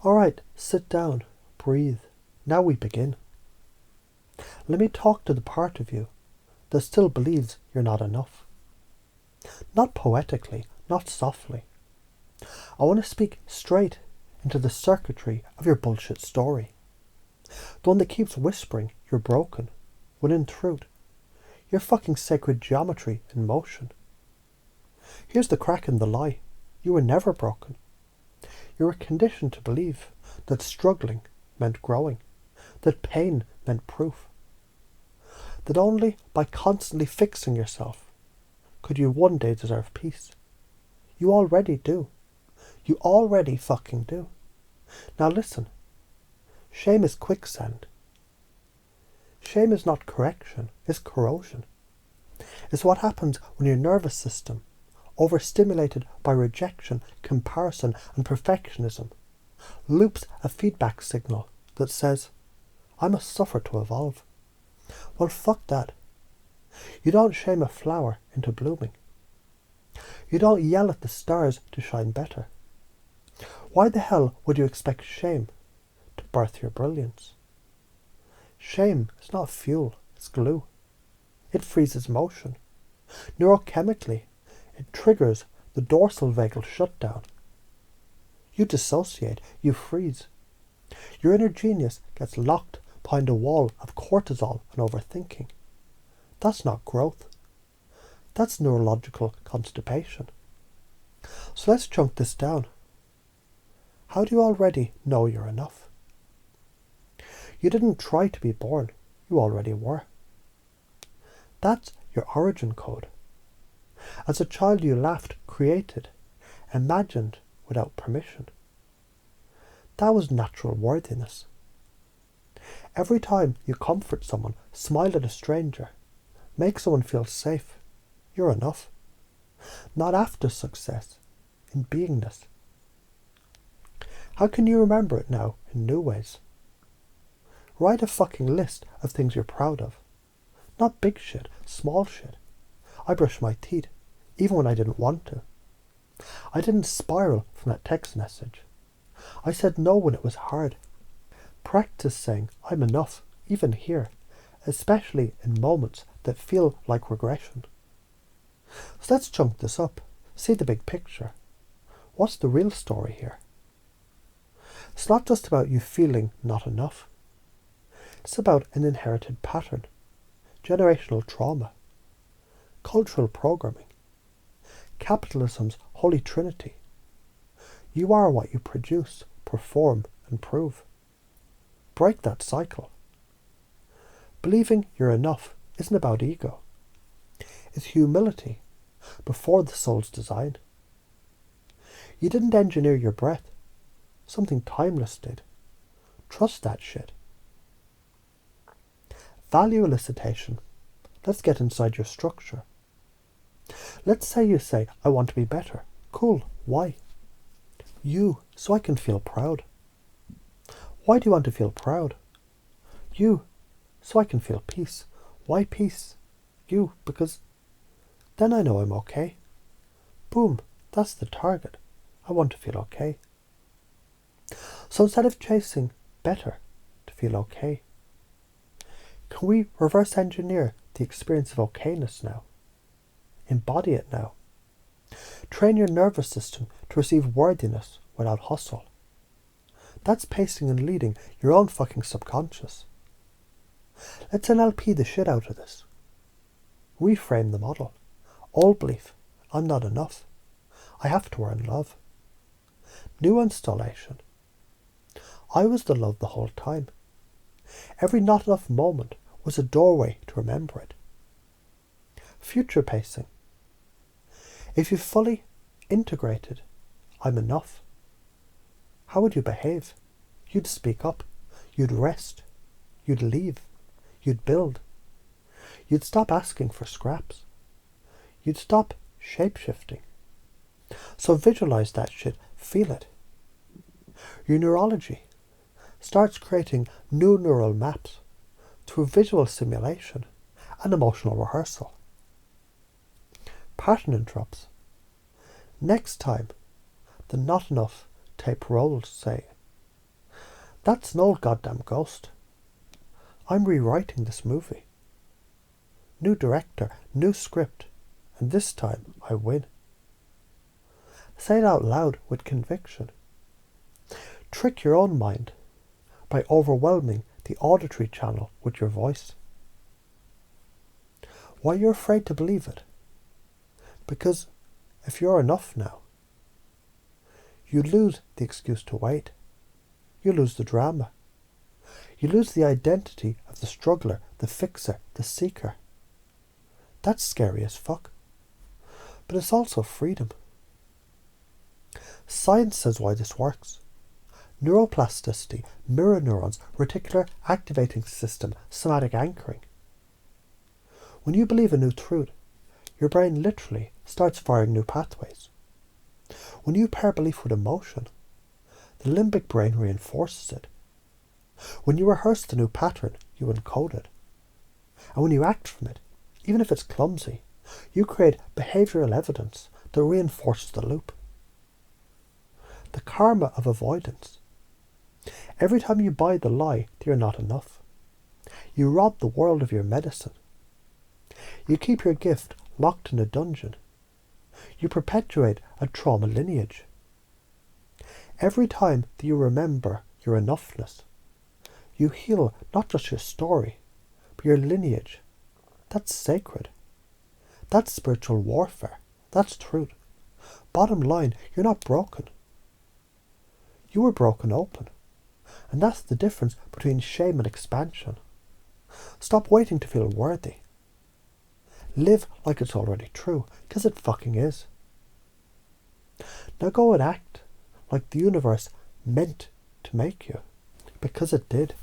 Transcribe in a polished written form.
Alright, sit down, breathe. Now we begin. Let me talk to the part of you that still believes you're not enough. Not poetically, not softly. I want to speak straight into the circuitry of your bullshit story. The one that keeps whispering you're broken, when in truth, you're fucking sacred geometry in motion. Here's the crack in the lie. You were never broken. You were conditioned to believe that struggling meant growing, that pain meant proof, that only by constantly fixing yourself could you one day deserve peace. You already do. You already fucking do. Now listen. Shame is quicksand. Shame is not correction, it's corrosion. It's what happens when your nervous system, overstimulated by rejection, comparison and perfectionism, loops a feedback signal that says, I must suffer to evolve. Well, fuck that. You don't shame a flower into blooming. You don't yell at the stars to shine better. Why the hell would you expect shame to birth your brilliance? Shame is not fuel, it's glue. It freezes motion. Neurochemically, it triggers the dorsal vagal shutdown. You dissociate, you freeze. Your inner genius gets locked behind a wall of cortisol and overthinking. That's not growth. That's neurological constipation. So let's chunk this down. How do you already know you're enough? You didn't try to be born, you already were. That's your origin code. As a child you laughed, created, imagined without permission. That was natural worthiness. Every time you comfort someone, smile at a stranger, make someone feel safe, you're enough. Not after success, in beingness. How can you remember it now in new ways? Write a fucking list of things you're proud of. Not big shit, small shit. I brushed my teeth, even when I didn't want to. I didn't spiral from that text message. I said no when it was hard. Practice saying I'm enough, even here, especially in moments that feel like regression. So let's chunk this up. See the big picture. What's the real story here? It's not just about you feeling not enough. It's about an inherited pattern, generational trauma, cultural programming, capitalism's holy trinity. You are what you produce, perform, and prove. Break that cycle. Believing you're enough isn't about ego. It's humility before the soul's design. You didn't engineer your breath. Something timeless did. Trust that shit. Value elicitation. Let's get inside your structure. Let's say you say, I want to be better. Cool. Why? You, so I can feel proud. Why do you want to feel proud? You, so I can feel peace. Why peace? You, because then I know I'm okay. Boom, that's the target. I want to feel okay. So instead of chasing better to feel okay, can we reverse engineer the experience of okayness now? Embody it now. Train your nervous system to receive worthiness without hustle. That's pacing and leading your own fucking subconscious. Let's NLP the shit out of this. Reframe the model. Old belief, I'm not enough. I have to earn love. New installation. I was the love the whole time. Every not enough moment was a doorway to remember it. Future pacing. If you fully integrated, I'm enough, how would you behave? You'd speak up. You'd rest. You'd leave. You'd build. You'd stop asking for scraps. You'd stop shape-shifting. So visualize that shit. Feel it. Your neurology starts creating new neural maps through visual simulation and emotional rehearsal. Pattern drops. Next time the not enough tape rolls, say, That's an old goddamn ghost. I'm rewriting this movie. New director, new script, and this time I win. Say it out loud with conviction. Trick your own mind by overwhelming the auditory channel with your voice. Why you're afraid to believe it? Because if you're enough now, you lose the excuse to wait. You lose the drama. You lose the identity of the struggler, the fixer, the seeker. That's scary as fuck. But it's also freedom. Science says why this works. Neuroplasticity, mirror neurons, reticular activating system, somatic anchoring. When you believe a new truth, your brain literally starts firing new pathways. When you pair belief with emotion, the limbic brain reinforces it. When you rehearse the new pattern, you encode it. And when you act from it, even if it's clumsy, you create behavioural evidence that reinforces the loop. The karma of avoidance. Every time you buy the lie that you're not enough, you rob the world of your medicine. You keep your gift locked in a dungeon. You perpetuate a trauma lineage. Every time that you remember your enoughness, you heal not just your story, but your lineage. That's sacred. That's spiritual warfare. That's truth. Bottom line, you're not broken. You were broken open. And that's the difference between shame and expansion. Stop waiting to feel worthy. Live like it's already true, because it fucking is. Now go and act like the universe meant to make you, because it did.